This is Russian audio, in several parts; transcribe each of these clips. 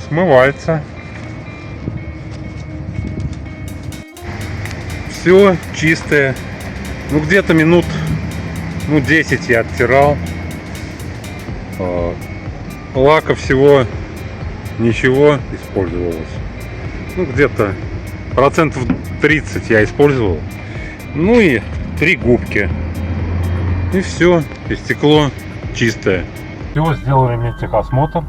смывается. Все чистое. Ну где-то минут 10 я оттирал. Лака всего ничего использовалось. Ну где-то процентов 30 я использовал. Ну и 3 губки. И все. И стекло чистое. Все, сделали мне техосмотр.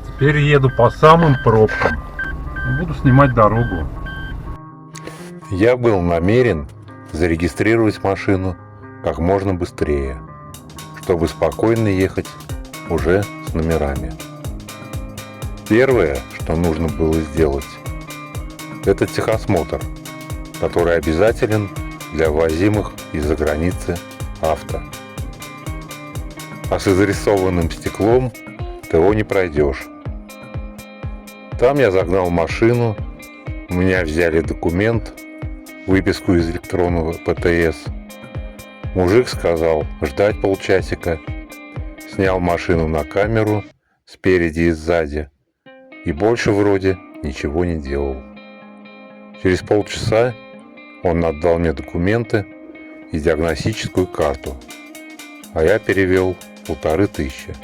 Теперь еду по самым пробкам. Буду снимать дорогу. Я был намерен зарегистрировать машину как можно быстрее, чтобы спокойно ехать уже с номерами. Первое, что нужно было сделать, это техосмотр, который обязателен для ввозимых из-за границы авто. А с изрисованным стеклом ТО не пройдешь. Там я загнал машину, у меня взяли документ, выписку из электронного ПТС. Мужик сказал ждать полчасика, снял машину на камеру спереди и сзади и больше вроде ничего не делал. Через полчаса он отдал мне документы и диагностическую карту, а я перевел 1500.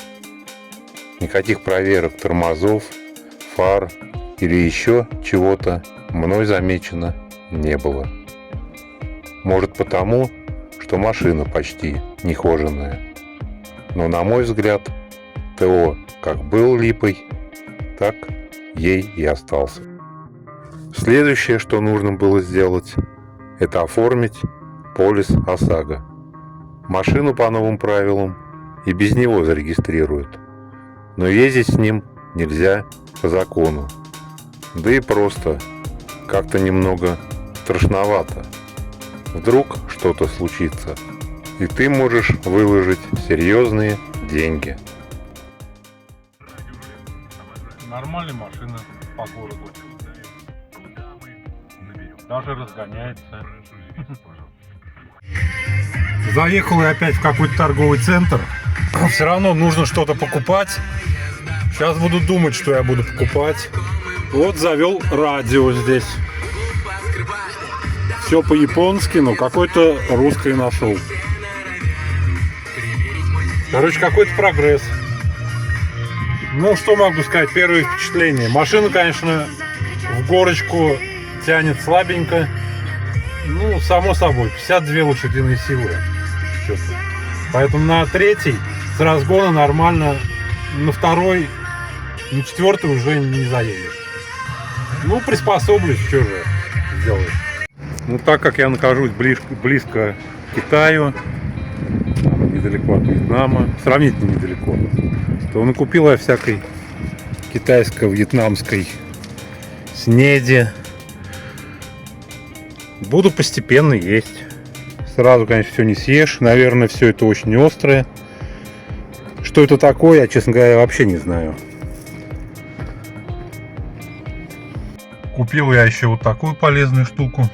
Никаких проверок тормозов, фар или еще чего-то мной замечено не было. Может потому, что машина почти нехоженная. Но на мой взгляд, ТО как был липой, так ей и остался. Следующее, что нужно было сделать, это оформить полис ОСАГО. Машину по новым правилам и без него зарегистрируют, но ездить с ним нельзя по закону. Да и просто как-то немного страшновато. Вдруг что-то случится, и ты можешь выложить серьезные деньги. Нормальная машина по городу. Даже разгоняется. Заехал я опять в какой-то торговый центр. Все равно нужно что-то покупать. Сейчас буду думать, что я буду покупать. Вот завел радио здесь. Все по-японски, но какой-то русский нашел. Короче, какой-то прогресс. Ну, что могу сказать, первые впечатления. Машина, конечно, в горочку тянет слабенько. Ну, само собой, 52 лошадиные силы. Поэтому на третий с разгона нормально, на второй, на четвертый уже не заедешь. Ну, приспособлюсь, что же сделаешь. Ну, так как я нахожусь близко к Китаю, недалеко от Вьетнама, сравнительно недалеко, то накупил я всякой китайско-вьетнамской снеди. Буду постепенно есть. Сразу, конечно, все не съешь. Наверное, все это очень острое. Что это такое, я, честно говоря, вообще не знаю. Купил я еще вот такую полезную штуку.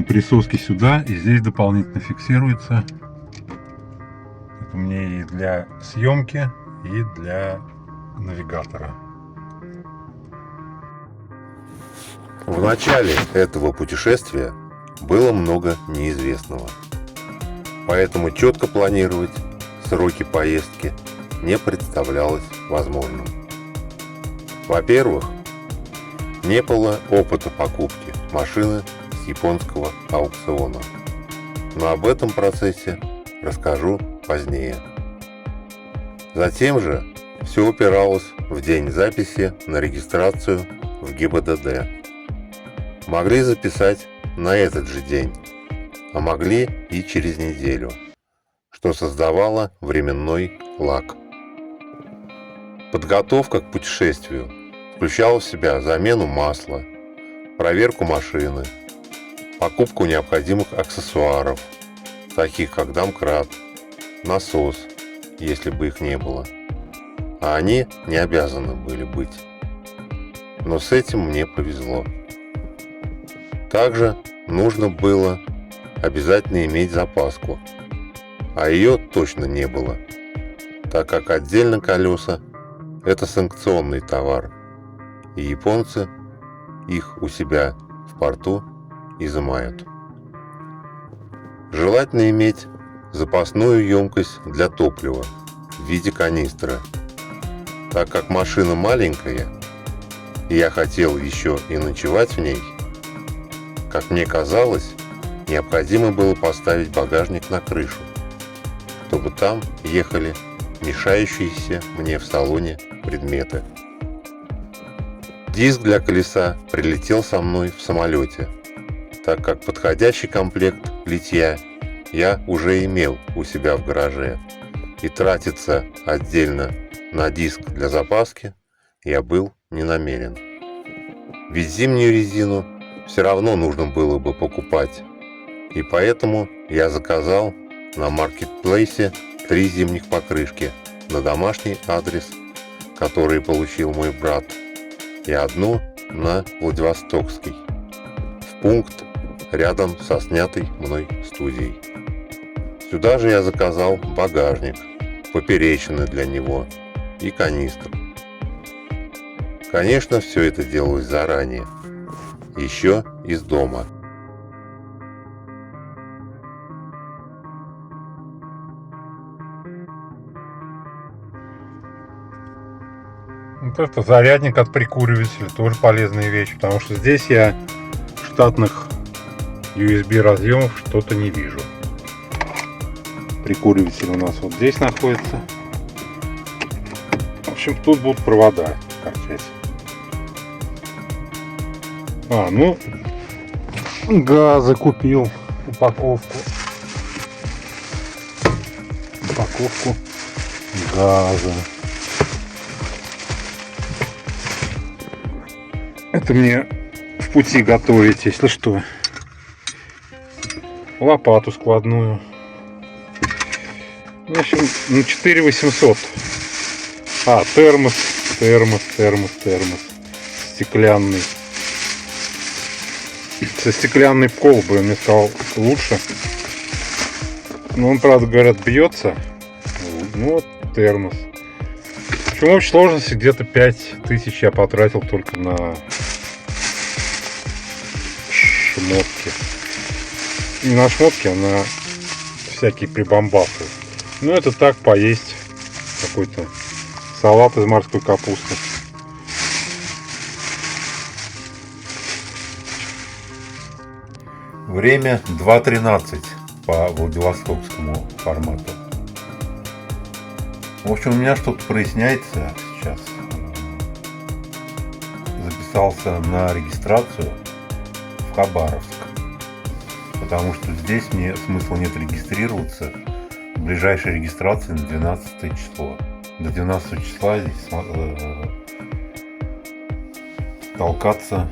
Присоски сюда, и здесь дополнительно фиксируется. Это мне и для съемки, и для навигатора. В начале этого путешествия было много неизвестного. Поэтому четко планировать сроки поездки не представлялось возможным. Во-первых, не было опыта покупки машины с японского аукциона. Но об этом процессе расскажу позднее. Затем же все упиралось в день записи на регистрацию в ГИБДД. Могли записать на этот же день, а могли и через неделю, что создавало временной лаг. Подготовка к путешествию включала в себя замену масла, проверку машины, покупку необходимых аксессуаров, таких как домкрат, насос, если бы их не было. А они не обязаны были быть. Но с этим мне повезло. Также нужно было обязательно иметь запаску, а ее точно не было. так как отдельно колеса – это санкционный товар, и японцы их у себя в порту изымают. Желательно иметь запасную емкость для топлива в виде канистры, так как машина маленькая, и я хотел еще и ночевать в ней. Как мне казалось, необходимо было поставить багажник на крышу, чтобы там ехали мешающиеся мне в салоне предметы. Диск для колеса прилетел со мной в самолете, так как подходящий комплект литья я уже имел у себя в гараже, и тратиться отдельно на диск для запаски я был не намерен. Ведь зимнюю резину все равно нужно было бы покупать, и поэтому я заказал на маркетплейсе 3 зимних покрышки на домашний адрес, который получил мой брат, и одну на Владивостокский, в пункт рядом со снятой мной студией. Сюда же я заказал багажник, поперечины для него и канистру. Конечно, все это делалось заранее, еще из дома. Вот это зарядник от прикуривателя, тоже полезная вещь, потому что здесь я штатных USB разъемов что-то не вижу. Прикуриватель у нас вот здесь находится. В общем, тут будут провода торчать. Ну, газы купил, упаковку газа. Это мне в пути готовить, если что. Лопату складную. В общем, на 4800. Термос. Стеклянный. Со стеклянной колбой, он мне сказал, лучше. Но он, правда, говорят, бьется. Ну вот термос. В общем, в общей сложности где-то 5000 я потратил только на шмотки. Не на шмотки, а на всякие прибамбасы. Ну, это так, поесть какой-то салат из морской капусты. Время 2:13 по Владивостокскому формату. В общем, у меня что-то проясняется сейчас. Записался на регистрацию в Хабаровск, потому что здесь мне смысла нет регистрироваться. Ближайшая регистрация на 12 число. До 12 числа здесь толкаться,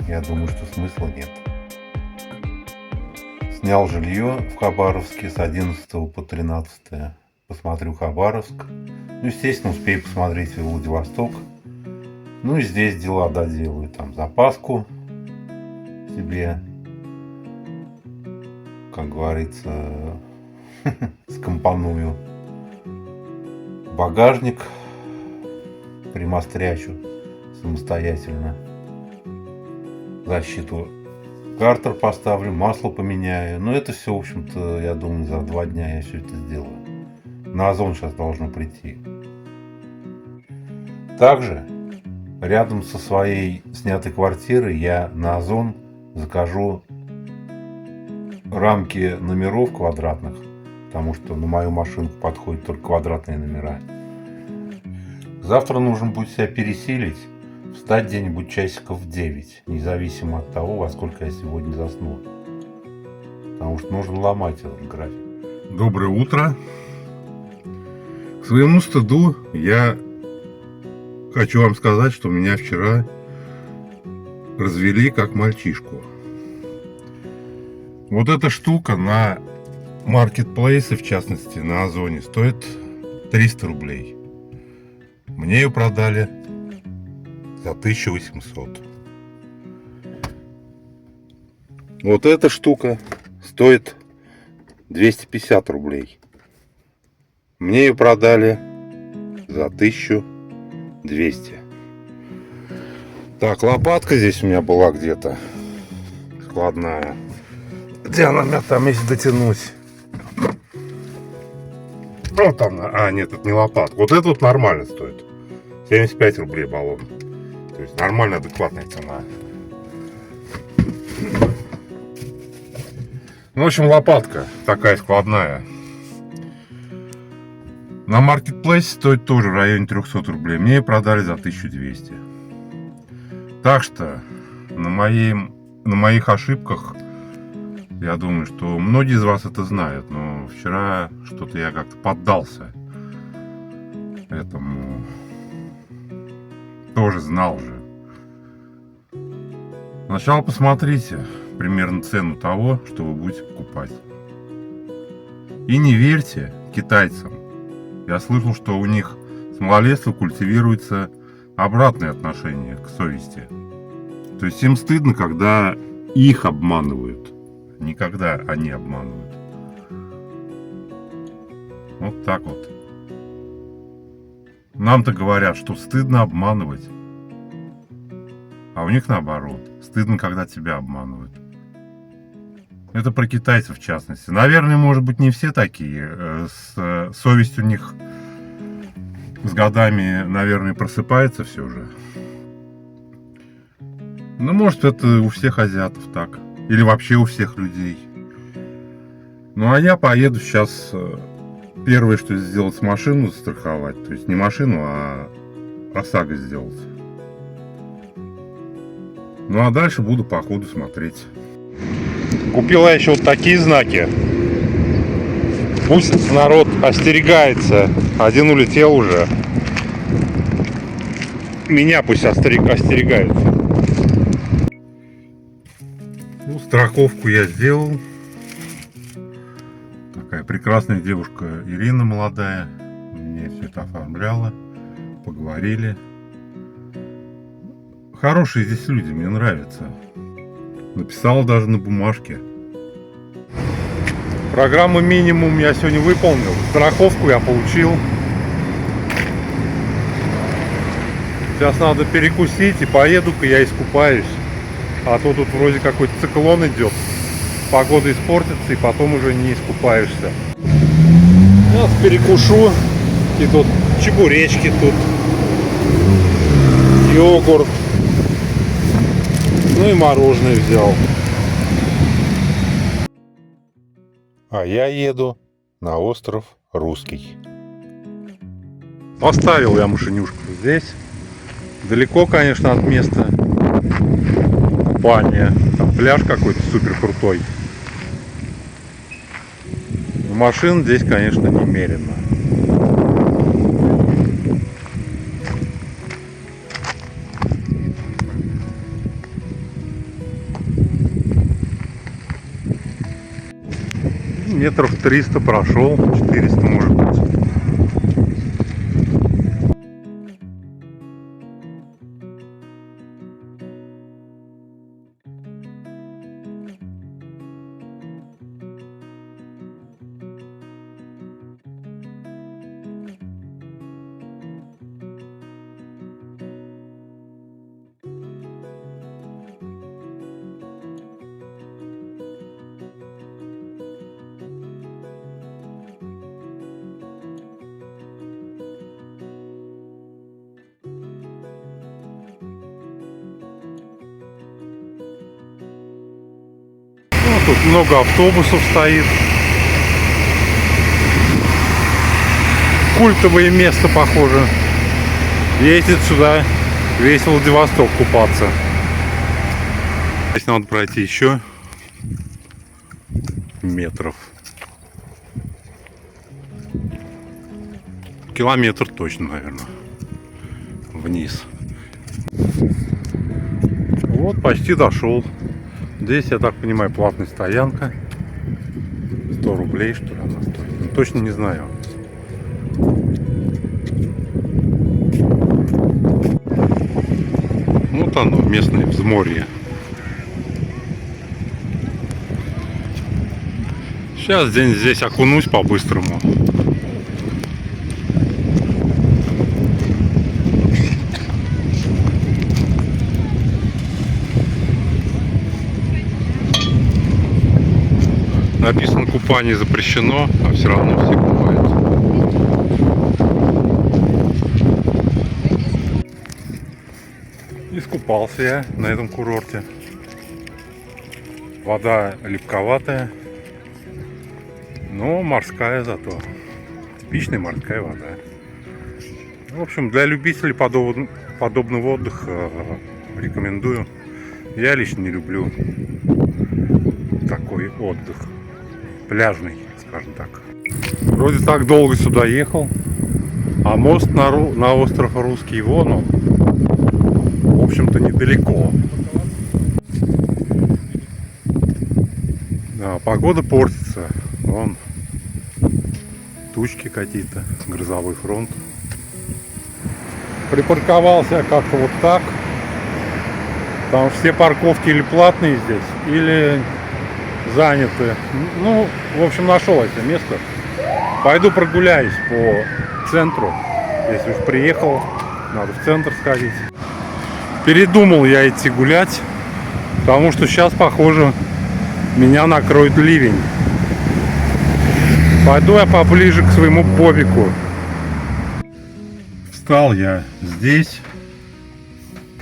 я думаю, что смысла нет. Снял жилье в Хабаровске с 11 по 13. Посмотрю Хабаровск. Ну, естественно, успею посмотреть и Владивосток. Ну и здесь дела доделаю. Там запаску себе, как говорится, скомпоную. Багажник примострячу самостоятельно. Защиту картер поставлю, масло поменяю. Но это все, в общем-то, я думаю, за 2 дня я все это сделаю. На Озон сейчас должно прийти. Также рядом со своей снятой квартирой я на Озон закажу рамки номеров квадратных, потому что на мою машинку подходят только квадратные номера. Завтра нужно будет себя пересилить, встать где-нибудь часиков в 9, независимо от того, во сколько я сегодня засну. Потому что нужно ломать этот график. Доброе утро. К своему стыду я хочу вам сказать, что меня вчера развели как мальчишку. Вот эта штука на маркетплейсе, в частности на Озоне, стоит 300 рублей. Мне ее продали за 1800. Вот эта штука стоит 250 рублей. Мне ее продали за 1200. Так, лопатка здесь у меня была где-то складная. Где она у меня там, если дотянуть? Вот она. А, нет, это не лопатка. Вот это вот нормально стоит. 75 рублей баллон. То есть нормальная, адекватная цена. Ну, в общем, лопатка такая складная. На маркетплейсе стоит тоже в районе 300 рублей. Мне ее продали за 1200. Так что на моих ошибках, я думаю, что многие из вас это знают. Но вчера что-то я как-то поддался этому. Тоже знал же. Сначала посмотрите примерно цену того, что вы будете покупать. И не верьте китайцам. Я слышал, что у них с малолетства культивируется обратное отношение к совести. То есть им стыдно, когда их обманывают, не когда они обманывают. Вот так вот. Нам-то говорят, что стыдно обманывать. А у них наоборот. Стыдно, когда тебя обманывают. Это про китайцев в частности. Наверное, может быть, не все такие. Совесть у них с годами, наверное, просыпается все же. Ну, может, это у всех азиатов так. Или вообще у всех людей. Ну, а я поеду сейчас... Первое, что сделать, машину застраховать. То есть не машину, а ОСАГО сделать. Ну, а дальше буду по ходу смотреть. Купила еще вот такие знаки. Пусть народ остерегается. Один улетел уже. Меня пусть остерегается. Ну, страховку я сделал. Такая прекрасная девушка Ирина, молодая. Мне все это оформляла. Поговорили. Хорошие здесь люди, мне нравится. Написал даже на бумажке. Программу минимум я сегодня выполнил. Страховку я получил. Сейчас надо перекусить и поеду-ка я искупаюсь. А то тут вроде какой-то циклон идет. Погода испортится и потом уже не искупаешься. Сейчас перекушу. И тут чебуречки, тут йогурт. Ну и мороженое взял. А я еду на остров Русский. Поставил я машинюшку здесь. Далеко, конечно, от места купания. Там пляж какой-то супер крутой. Но машин здесь, конечно, немерено. Метров 300 прошел, 400 может быть. Тут много автобусов стоит. Культовое место, похоже. Ездит сюда весь Владивосток купаться. Здесь надо пройти еще метров. Километр точно, наверное. Вниз. Вот, почти дошел. Здесь, я так понимаю, платная стоянка. 100 рублей, что ли, она стоит. Ну, точно не знаю. Вот оно, местное взморье. Сейчас здесь окунусь по-быстрому. Написано, купание запрещено, а все равно все купаются. Искупался я на этом курорте. Вода липковатая, но морская зато. Типичная морская вода. В общем, для любителей подобного отдыха рекомендую. Я лично не люблю такой отдых. Пляжный, скажем так. Вроде так долго сюда ехал. А мост на остров Русский вон он. В общем-то, недалеко. Да, погода портится. Вон тучки какие-то, грозовой фронт. Припарковался как-то вот так. Потому что все парковки или платные здесь, или заняты. Ну, в общем, нашел это место. Пойду прогуляюсь по центру. Если уж приехал, надо в центр сходить. Передумал я идти гулять, потому что сейчас, похоже, меня накроет ливень. Пойду я поближе к своему бобику. Встал я здесь,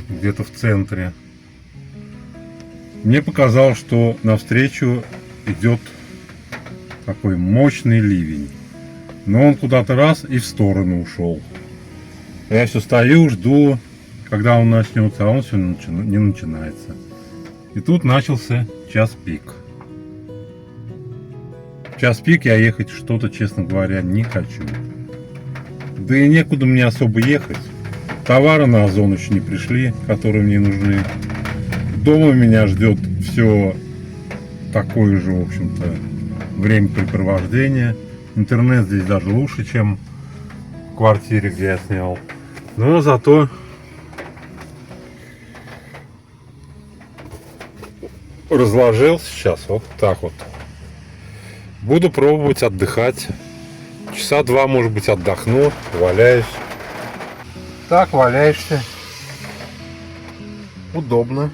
где-то в центре. Мне показалось, что навстречу идет такой мощный ливень. Но он куда-то раз и в сторону ушел. Я все стою, жду, когда он начнется, а он все не начинается. И тут начался час пик. В час пик я ехать что-то, честно говоря, не хочу. Да и некуда мне особо ехать. Товары на Озон еще не пришли, которые мне нужны. Дома меня ждет все такое же, в общем-то, времяпрепровождение. Интернет здесь даже лучше, чем в квартире, где я снял. Но зато разложился сейчас вот так вот. Буду пробовать отдыхать. Часа два, может быть, отдохну, валяюсь. Так, валяешься. Удобно.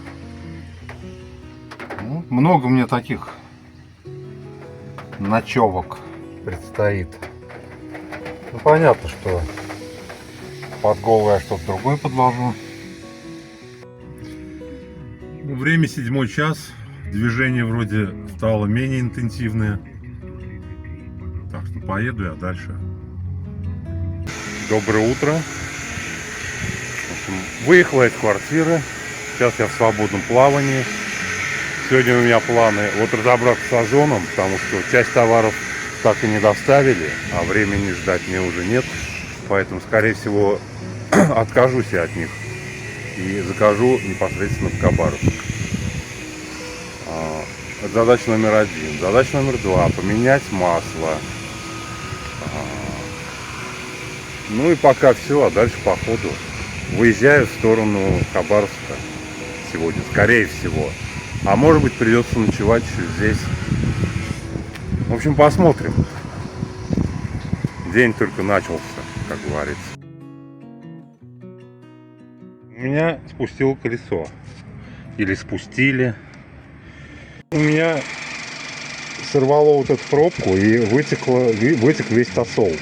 Ну, много мне таких ночевок предстоит. Ну, понятно, что под голову я что-то другое подложу. Время 7 час. Движение вроде стало менее интенсивное. Так что поеду я дальше. Доброе утро. В общем, выехала из квартиры. Сейчас я в свободном плавании. Сегодня у меня планы вот разобраться с Озоном, потому что часть товаров так и не доставили, а времени ждать мне уже нет. Поэтому, скорее всего, откажусь я от них и закажу непосредственно в Хабаровск. Это задача номер 1. Задача номер 2. Поменять масло. Ну и пока все, а дальше по ходу выезжаю в сторону Хабаровска сегодня, скорее всего. А может быть, придется ночевать еще здесь. В общем, посмотрим. День только начался, как говорится. У меня спустило колесо. Или спустили. У меня сорвало вот эту пробку и вытек весь тосол.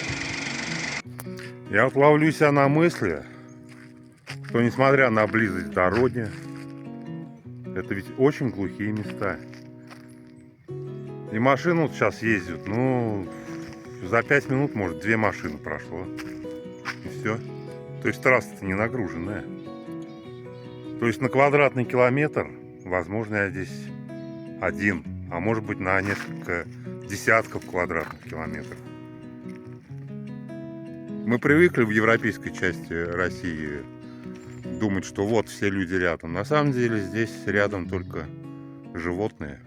Я вот ловлю себя на мысли, что несмотря на близость дороги, это ведь очень глухие места. И машины вот сейчас ездят, ну, за 5 минут, может, 2 машины прошло. И все. То есть трасса-то не нагруженная. То есть на квадратный километр, возможно, я здесь один, а может быть на несколько десятков квадратных километров. Мы привыкли в европейской части России думать, что вот все люди рядом. На самом деле здесь рядом только животные.